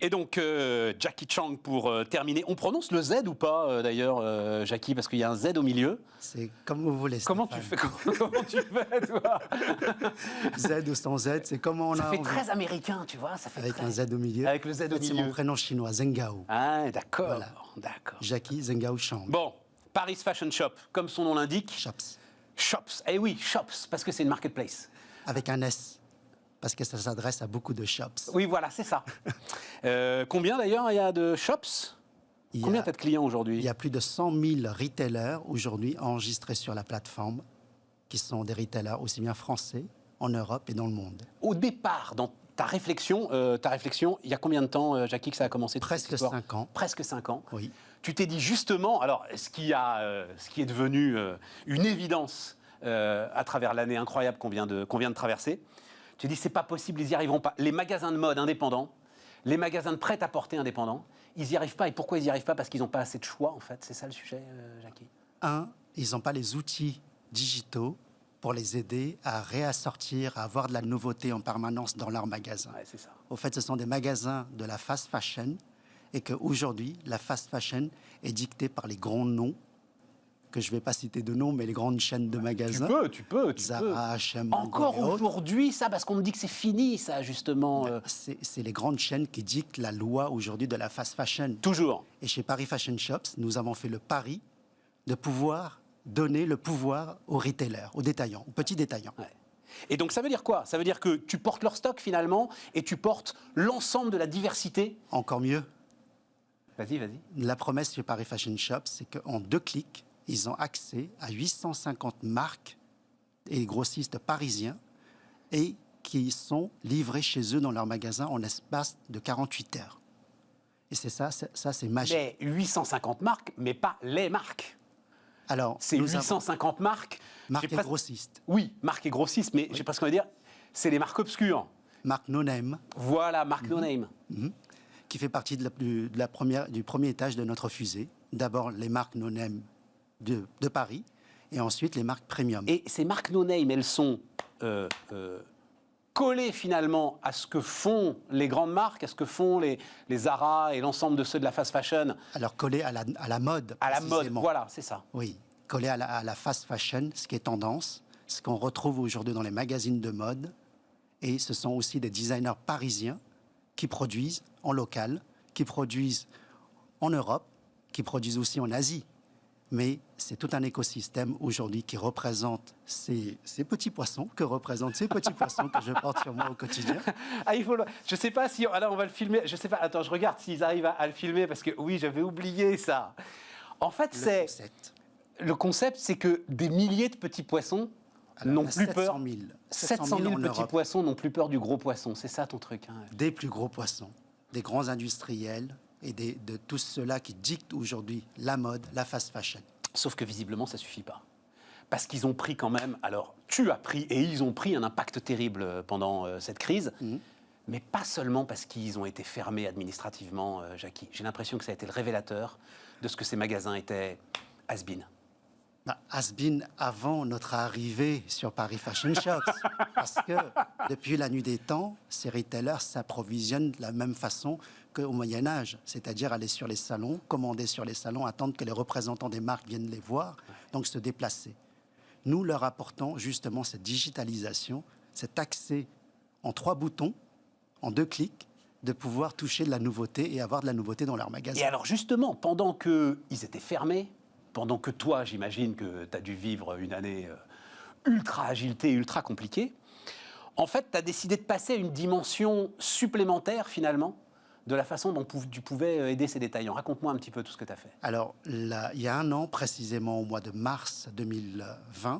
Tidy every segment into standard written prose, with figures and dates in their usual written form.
Et donc, Jackie Chang, pour terminer. On prononce le Z ou pas, d'ailleurs, Jackie, parce qu'il y a un Z au milieu. C'est comme vous voulez, Comment tu fais, comment tu fais, toi? Z ou sans Z, c'est comme on a... Ça fait très américain, tu vois. Ça fait avec très... un Z au milieu. Avec le Z au milieu. C'est mon prénom chinois, Zhengao. Ah, d'accord. Voilà. D'accord. Jackie Zhengao Chang. Bon, Paris Fashion Shop, comme son nom l'indique. Shops. Shops. Eh oui, Shops, parce que c'est une marketplace. Avec un S. Parce que ça s'adresse à beaucoup de shops. Oui, voilà, c'est ça. Combien d'ailleurs il y a de shops? Combien tu as de clients aujourd'hui? Il y a plus de 100 000 retailers aujourd'hui enregistrés sur la plateforme, qui sont des retailers aussi bien français, en Europe et dans le monde. Au départ, dans ta réflexion, il y a combien de temps, Jackie, que ça a commencé? Presque 5 ans. Presque 5 ans. Oui. Tu t'es dit justement, alors ce qui est devenu une évidence à travers l'année incroyable qu'on vient de traverser, tu dis c'est pas possible, ils n'y arriveront pas. Les magasins de mode indépendants, les magasins de prêt-à-porter indépendants, ils n'y arrivent pas. Et pourquoi ils n'y arrivent pas? Parce qu'ils n'ont pas assez de choix, en fait. C'est ça le sujet, Jackie? Ils n'ont pas les outils digitaux pour les aider à réassortir, à avoir de la nouveauté en permanence dans leurs magasins. Ouais, c'est ça. Au fait, ce sont des magasins de la fast fashion et qu'aujourd'hui, la fast fashion est dictée par les grands noms, que je ne vais pas citer de nom, mais les grandes chaînes de magasins. Tu peux. Zara, H&M, encore aujourd'hui, ça, parce qu'on me dit que c'est fini, ça, justement. C'est les grandes chaînes qui dictent la loi aujourd'hui de la fast fashion. Toujours. Et chez Paris Fashion Shops, nous avons fait le pari de pouvoir donner le pouvoir aux retailers, aux détaillants, aux petits détaillants. Ouais. Et donc, ça veut dire quoi? Ça veut dire que tu portes leur stock, finalement, et tu portes l'ensemble de la diversité. Encore mieux. Vas-y. La promesse chez Paris Fashion Shops, c'est qu'en 2 clics, ils ont accès à 850 marques et grossistes parisiens et qui sont livrés chez eux dans leur magasin en espace de 48 heures. Et c'est ça, c'est magique. Mais 850 marques, mais pas les marques. Alors, c'est 850 marques. Marques et grossistes. Oui, marques et grossistes, mais j'ai presque envie de dire, c'est les marques obscures. Marque No Name. Voilà, marque No Name. Qui fait partie du premier étage de notre fusée. D'abord, les marques No Name de Paris, et ensuite les marques premium. Et ces marques no-name, elles sont collées finalement à ce que font les grandes marques, à ce que font les Zara et l'ensemble de ceux de la fast fashion. Alors collées à la mode. À la mode, voilà, c'est ça. Oui, collées à la fast fashion, ce qui est tendance, ce qu'on retrouve aujourd'hui dans les magazines de mode, et ce sont aussi des designers parisiens qui produisent en local, qui produisent en Europe, qui produisent aussi en Asie. Mais c'est tout un écosystème aujourd'hui qui représente ces petits poissons, que je porte sur moi au quotidien. Ah, je sais pas si... Alors, on va le filmer. Je sais pas. Attends, je regarde s'ils arrivent à le filmer, parce que oui, j'avais oublié ça. En fait, le concept, c'est que des milliers de petits poissons n'ont plus peur. 700 000 petits poissons n'ont plus peur du gros poisson. C'est ça ton truc, hein. Des plus gros poissons, des grands industriels et de tous ceux-là qui dictent aujourd'hui la mode, la fast fashion. Sauf que visiblement, ça ne suffit pas. Parce qu'ils ont pris quand même... Alors, tu as pris et ils ont pris un impact terrible pendant cette crise, mais pas seulement parce qu'ils ont été fermés administrativement, Jackie. J'ai l'impression que ça a été le révélateur de ce que ces magasins étaient has-been. Has-been avant notre arrivée sur Paris Fashion Shops. Parce que depuis la nuit des temps, ces retailers s'approvisionnent de la même façon qu'au Moyen-Âge. C'est-à-dire aller sur les salons, commander sur les salons, attendre que les représentants des marques viennent les voir, donc se déplacer. Nous leur apportons justement cette digitalisation, cet accès en 3 boutons, en 2 clics, de pouvoir toucher de la nouveauté et avoir de la nouveauté dans leur magasin. Et alors justement, pendant qu'ils étaient fermés, pendant que toi, j'imagine que tu as dû vivre une année ultra agilité, ultra compliquée, en fait, tu as décidé de passer à une dimension supplémentaire, finalement, de la façon dont tu pouvais aider ces détaillants. Raconte-moi un petit peu tout ce que tu as fait. Alors, là, il y a 1 an, précisément au mois de mars 2020,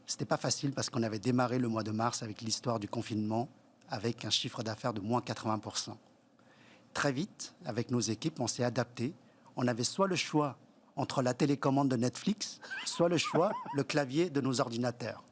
c'était pas facile parce qu'on avait démarré le mois de mars avec l'histoire du confinement, avec un chiffre d'affaires de moins 80%. Très vite, avec nos équipes, on s'est adapté. On avait soit le choix entre la télécommande de Netflix, soit le choix, le clavier de nos ordinateurs.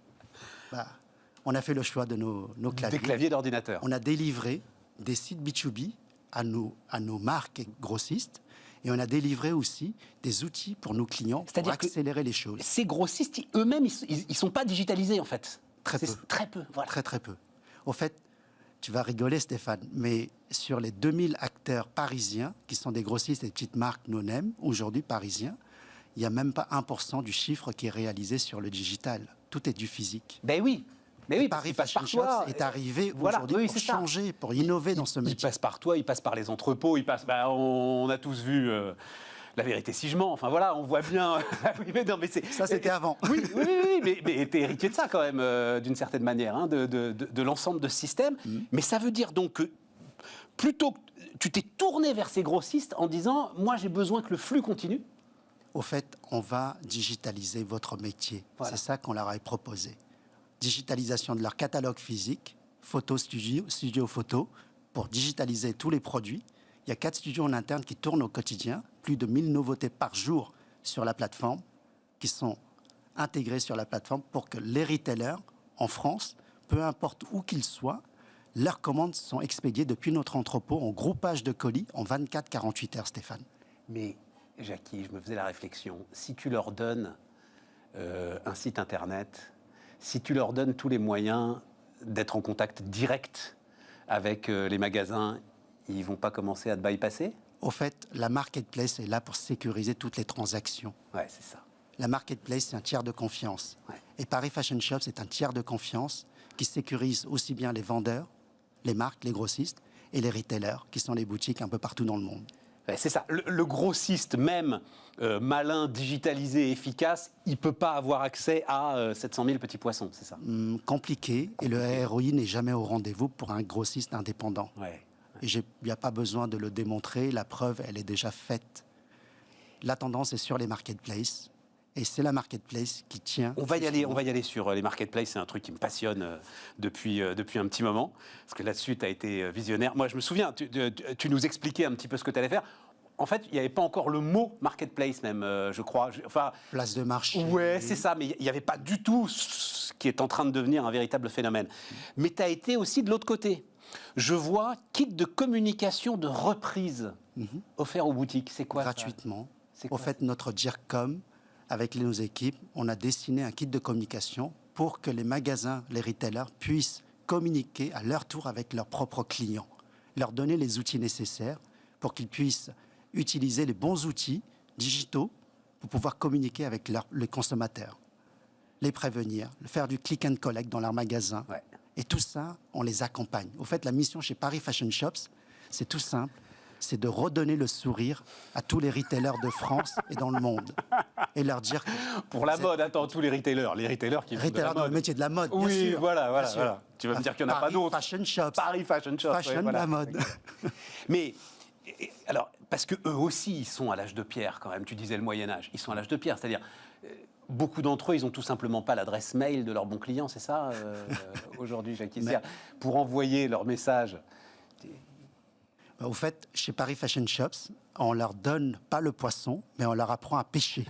On a fait le choix de nos claviers. Des claviers d'ordinateur. On a délivré des sites B2B à nos marques grossistes, et on a délivré aussi des outils pour nos clients pour accélérer les choses. Ces grossistes, eux-mêmes, ils ne sont pas digitalisés, en fait. Très peu. Très peu, voilà. Très peu. Au fait, Tu vas rigoler, Stéphane, mais sur les 2000 acteurs parisiens, qui sont des grossistes et des petites marques no-name, aujourd'hui parisiens, il n'y a même pas 1% du chiffre qui est réalisé sur le digital. Tout est du physique. Ben oui. Mais oui, Paris parce qu'il passe Fashion par toi. Shops est arrivé Voilà, aujourd'hui oui, pour c'est ça. changer, pour innover dans ce Il métier. passe par toi, il passe par les entrepôts, il passe. On a tous vu La Vérité si je mens. Enfin voilà, on voit bien. Oui, mais non, mais Ça, c'était avant. Oui, oui, oui, mais t'es héritier de ça quand même, d'une certaine manière, hein, de l'ensemble de ce système. Mais ça veut dire donc que plutôt que tu t'es tourné vers ces grossistes en disant, moi j'ai besoin que le flux continue. Au fait, on va digitaliser votre métier. Voilà. C'est ça qu'on leur a proposé. Digitalisation de leur catalogue physique, photo studio photo, pour digitaliser tous les produits. Il y a 4 studios en interne qui tournent au quotidien, plus de 1000 nouveautés par jour sur la plateforme, qui sont intégrées sur la plateforme pour que les retailers en France, peu importe où qu'ils soient, leurs commandes sont expédiées depuis notre entrepôt en groupage de colis en 24-48 heures, Stéphane. Mais Jackie, je me faisais la réflexion, si tu leur donnes un site internet, si tu leur donnes tous les moyens d'être en contact direct avec les magasins, ils ne vont pas commencer à te bypasser? Au fait, la marketplace est là pour sécuriser toutes les transactions. Ouais, c'est ça. La marketplace, c'est un tiers de confiance. Ouais. Et Paris Fashion Shop, c'est un tiers de confiance qui sécurise aussi bien les vendeurs, les marques, les grossistes et les retailers, qui sont les boutiques un peu partout dans le monde. Ouais, c'est ça. Le grossiste, même malin, digitalisé, efficace, il ne peut pas avoir accès à 700 000 petits poissons, c'est ça? Compliqué, et le ROI n'est jamais au rendez-vous pour un grossiste indépendant. Ouais. Et il n'y a pas besoin de le démontrer, la preuve, elle est déjà faite. La tendance est sur les marketplaces, et c'est la marketplace qui tient. On va y aller sur les marketplaces, c'est un truc qui me passionne depuis un petit moment, parce que là-dessus, tu as été visionnaire. Moi, je me souviens, tu nous expliquais un petit peu ce que tu allais faire. En fait, il n'y avait pas encore le mot marketplace même, je crois. Enfin, Place de marché. ouais, c'est ça, mais il n'y avait pas du tout ce qui est en train de devenir un véritable phénomène. Mais tu as été aussi de l'autre côté. Je vois kit de communication de reprise offert aux boutiques. C'est quoi ça? Gratuitement. C'est Au quoi, fait, notre DIRCOM, avec nos équipes, on a dessiné un kit de communication pour que les magasins, les retailers puissent communiquer à leur tour avec leurs propres clients, leur donner les outils nécessaires pour qu'ils puissent utiliser les bons outils digitaux pour pouvoir communiquer avec les consommateurs, les prévenir, faire du click and collect dans leurs magasins. Ouais. Et tout ça, on les accompagne. Au fait, la mission chez Paris Fashion Shops, c'est tout simple, c'est de redonner le sourire à tous les retailers de France et dans le monde. Et leur dire que... Pour la mode, attends, tous les retailers qui font de la Retailers dans le mode. métier de la mode, bien Oui, sûr. voilà. Bien sûr. Tu vas me dire qu'il n'y en a pas d'autres. Paris Fashion Shops. Paris Fashion Shops. Fashion, ouais, voilà. la mode. Mais, alors, parce que eux aussi, ils sont à l'âge de pierre quand même. Tu disais le Moyen-Âge. Ils sont à l'âge de pierre. C'est-à-dire, beaucoup d'entre eux, ils n'ont tout simplement pas l'adresse mail de leurs bons clients. C'est ça, aujourd'hui, Jackie? Mais... Pour envoyer leur message. Au fait, chez Paris Fashion Shops, on leur donne pas le poisson, mais on leur apprend à pêcher.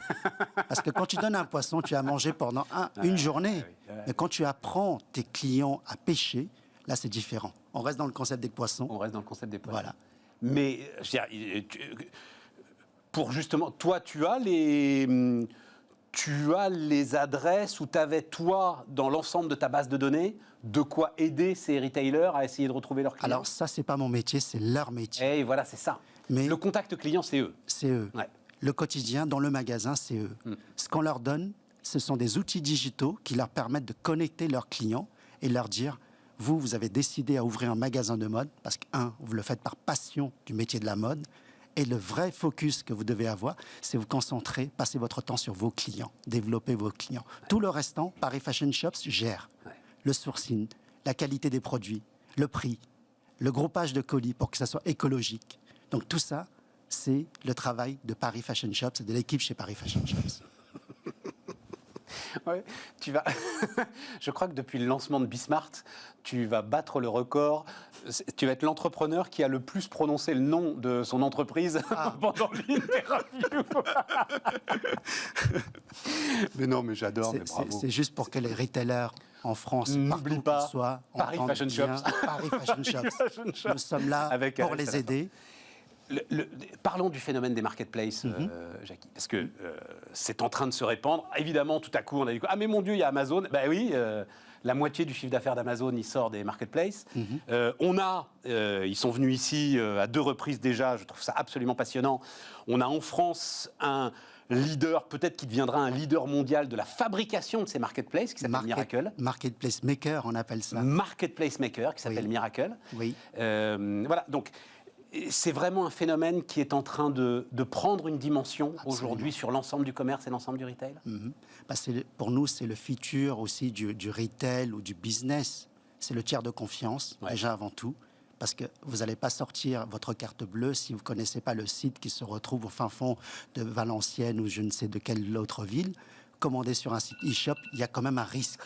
Parce que quand tu donnes un poisson, tu as mangé pendant une journée. Mais quand tu apprends tes clients à pêcher, là, c'est différent. On reste dans le concept des poissons. On reste dans le concept des poissons. Voilà. Mais, je veux dire, pour justement, toi, tu as les adresses où tu avais, toi, dans l'ensemble de ta base de données, de quoi aider ces retailers à essayer de retrouver leurs clients? Alors ça, c'est pas mon métier, c'est leur métier. Et voilà, c'est ça. Mais le contact client, c'est eux. c'est eux. Ouais. Le quotidien, dans le magasin, c'est eux. Ce qu'on leur donne, ce sont des outils digitaux qui leur permettent de connecter leurs clients et leur dire, vous avez décidé à ouvrir un magasin de mode, parce que, vous le faites par passion du métier de la mode, et le vrai focus que vous devez avoir, c'est vous concentrer, passer votre temps sur vos clients, développer vos clients. Tout le restant, Paris Fashion Shops gère. Le sourcing, la qualité des produits, le prix, le groupage de colis pour que ça soit écologique. Donc tout ça, c'est le travail de Paris Fashion Shops et de l'équipe chez Paris Fashion Shops. Ouais, je crois que depuis le lancement de Bismart, tu vas battre le record. Tu vas être l'entrepreneur qui a le plus prononcé le nom de son entreprise pendant l'interview. Mais non, mais j'adore, mais bravo. C'est juste pour que les retailers en France, n'oublie partout pas qu'ils soient, Paris Fashion Shops. Paris Fashion Shops. Nous sommes là pour les aider. Parlons du phénomène des marketplaces, Jackie, parce que c'est en train de se répandre. Évidemment, tout à coup, on a dit « Ah, mais mon Dieu, il y a Amazon !» Ben oui, La moitié du chiffre d'affaires d'Amazon, il sort des marketplaces. Ils sont venus ici à 2 reprises déjà, je trouve ça absolument passionnant. On a en France un leader, peut-être qui deviendra un leader mondial de la fabrication de ces marketplaces, qui s'appelle Miracle. Marketplace Maker, on appelle ça. Marketplace Maker, qui s'appelle Miracle. Oui. Voilà, donc c'est vraiment un phénomène qui est en train de prendre une dimension aujourd'hui sur l'ensemble du commerce et l'ensemble du retail. Pour nous, c'est le futur aussi du retail ou du business. C'est le tiers de confiance, déjà avant tout. Parce que vous n'allez pas sortir votre carte bleue si vous ne connaissez pas le site qui se retrouve au fin fond de Valenciennes ou je ne sais de quelle autre ville. Commander sur un site e-shop, il y a quand même un risque.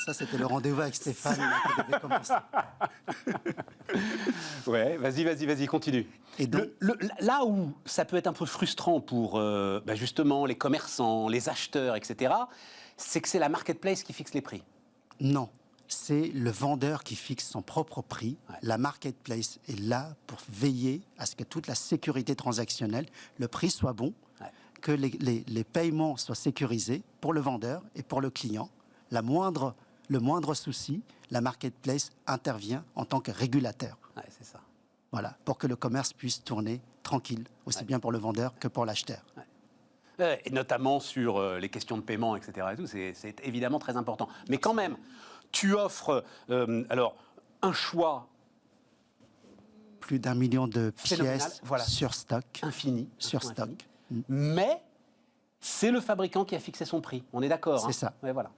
Ça, c'était le rendez-vous avec Stéphane qui devait commencer. Ouais, vas-y, continue. Et donc, là où ça peut être un peu frustrant pour justement les commerçants, les acheteurs, etc., c'est que c'est la marketplace qui fixe les prix. Non. C'est le vendeur qui fixe son propre prix. Ouais. La marketplace est là pour veiller à ce que toute la sécurité transactionnelle, le prix soit bon, que les paiements soient sécurisés pour le vendeur et pour le client. Le moindre souci, la marketplace intervient en tant que régulateur. Ouais, c'est ça. Voilà, pour que le commerce puisse tourner tranquille, aussi bien pour le vendeur que pour l'acheteur. Ouais. Et notamment sur les questions de paiement, etc. Et tout, c'est évidemment très important. Mais quand même, tu offres un choix plus d'1 million de pièces sur stock. Infini. Sur stock. Mais c'est le fabricant qui a fixé son prix. On est d'accord. C'est ça. Ouais, voilà.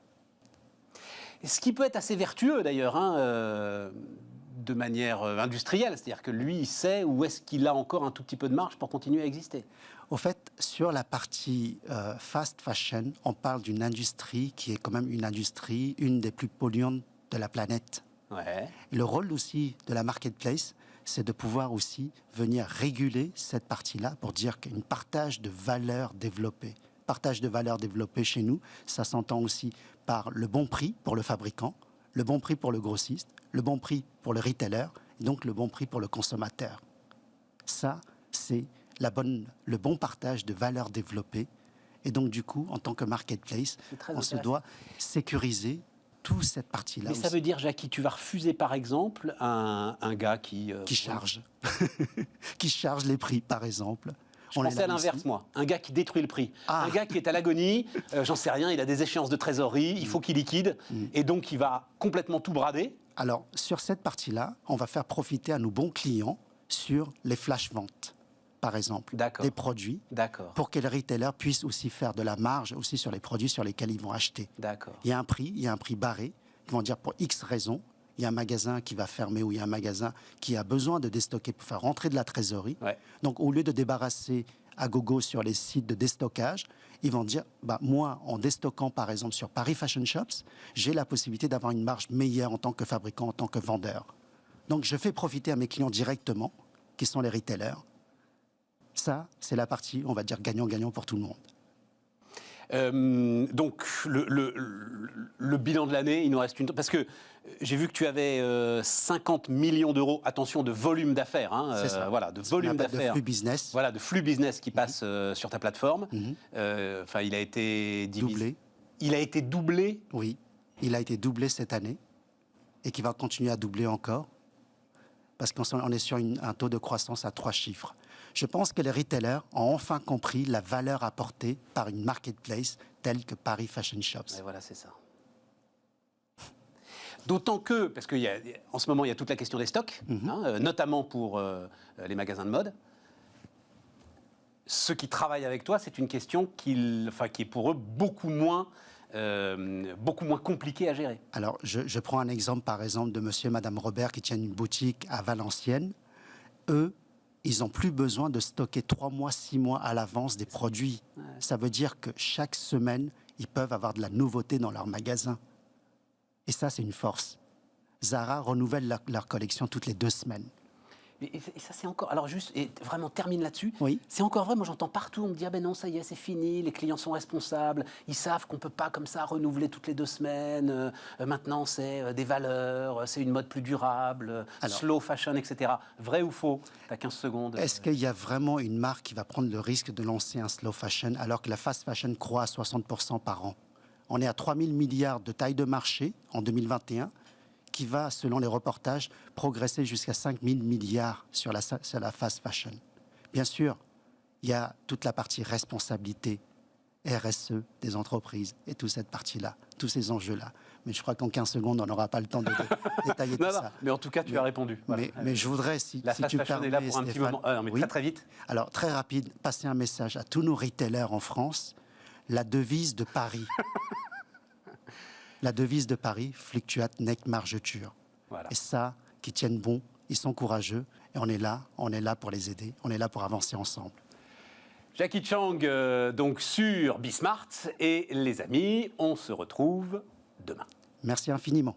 Et ce qui peut être assez vertueux d'ailleurs, de manière industrielle. C'est-à-dire que lui, il sait où est-ce qu'il a encore un tout petit peu de marge pour continuer à exister. Au fait, sur la partie fast fashion, on parle d'une industrie qui est quand même une des plus polluantes de la planète. Ouais. Et le rôle aussi de la marketplace, c'est de pouvoir aussi venir réguler cette partie-là pour dire qu'une partage de valeur développée. Partage de valeur développée chez nous, ça s'entend aussi par le bon prix pour le fabricant, le bon prix pour le grossiste, le bon prix pour le retailer, et donc le bon prix pour le consommateur. Ça, c'est le bon partage de valeur développée. Et donc, du coup, en tant que marketplace, on se doit sécuriser toute cette partie-là. Mais ça veut dire, Jackie, tu vas refuser, par exemple, un gars qui charge. Qui charge les prix, par exemple. Je pensais à l'inverse, moi. Un gars qui détruit le prix. Un gars qui est à l'agonie, j'en sais rien, il a des échéances de trésorerie, il faut qu'il liquide, et donc il va complètement tout brader. Alors, sur cette partie-là, on va faire profiter à nos bons clients sur les flash-ventes, par exemple, des produits, pour que les retailers puissent aussi faire de la marge aussi sur les produits sur lesquels ils vont acheter. Il y a un prix barré, ils vont dire pour X raisons. Il y a un magasin qui va fermer ou il y a un magasin qui a besoin de déstocker pour faire rentrer de la trésorerie. Ouais. Donc, au lieu de débarrasser à gogo sur les sites de déstockage, ils vont dire, moi, en déstockant, par exemple, sur Paris Fashion Shops, j'ai la possibilité d'avoir une marge meilleure en tant que fabricant, en tant que vendeur. Donc, je fais profiter à mes clients directement, qui sont les retailers. Ça, c'est la partie, on va dire, gagnant-gagnant pour tout le monde. Donc, le bilan de l'année, il nous reste une... Parce que j'ai vu que tu avais 50 millions d'euros, attention, de volume d'affaires. C'est ça. Voilà, de volume d'affaires. De flux business. Voilà, de flux business qui passe sur ta plateforme. Enfin, il a été doublé. Il a été doublé. Oui, il a été doublé cette année et qui va continuer à doubler encore parce qu'on est sur un taux de croissance à 3 chiffres. Je pense que les retailers ont enfin compris la valeur apportée par une marketplace telle que Paris Fashion Shops. Et voilà, c'est ça. D'autant que, parce qu'en ce moment, il y a toute la question des stocks, notamment pour les magasins de mode. Ceux qui travaillent avec toi, c'est une question qui est pour eux beaucoup moins compliquée à gérer. Alors, je prends un exemple, par exemple, de monsieur et madame Robert qui tiennent une boutique à Valenciennes. Eux, ils n'ont plus besoin de stocker 3 mois, 6 mois à l'avance des produits. Ouais. Ça veut dire que chaque semaine, ils peuvent avoir de la nouveauté dans leur magasin. Et ça, c'est une force. Zara renouvelle leur collection toutes les 2 semaines. Et ça, c'est encore... Alors juste, et vraiment, termine là-dessus. Oui. C'est encore vrai, moi j'entends partout, on me dit, ah ben non, ça y est, c'est fini, les clients sont responsables, ils savent qu'on ne peut pas comme ça renouveler toutes les 2 semaines, maintenant c'est des valeurs, c'est une mode plus durable, slow fashion, etc. Vrai ou faux? T'as 15 secondes. Est-ce qu'il y a vraiment une marque qui va prendre le risque de lancer un slow fashion alors que la fast fashion croît à 60% par an? On est à 3 000 milliards de taille de marché en 2021, qui va, selon les reportages, progresser jusqu'à 5 000 milliards sur la fast fashion. Bien sûr, il y a toute la partie responsabilité, RSE des entreprises et toute cette partie-là, tous ces enjeux-là. Mais je crois qu'en 15 secondes, on n'aura pas le temps de détailler tout ça. Mais en tout cas, tu as répondu. Voilà. Mais je voudrais, si tu permets, est là pour un petit moment. Non, mais oui. très très vite. Alors, très rapide, passer un message à tous nos retailers en France. La devise de Paris, fluctuate nec margetur. Voilà. Et ça, qui tiennent bon, ils sont courageux. Et on est là pour les aider, on est là pour avancer ensemble. Jackie Chang, donc sur Bismart. Et les amis, on se retrouve demain. Merci infiniment.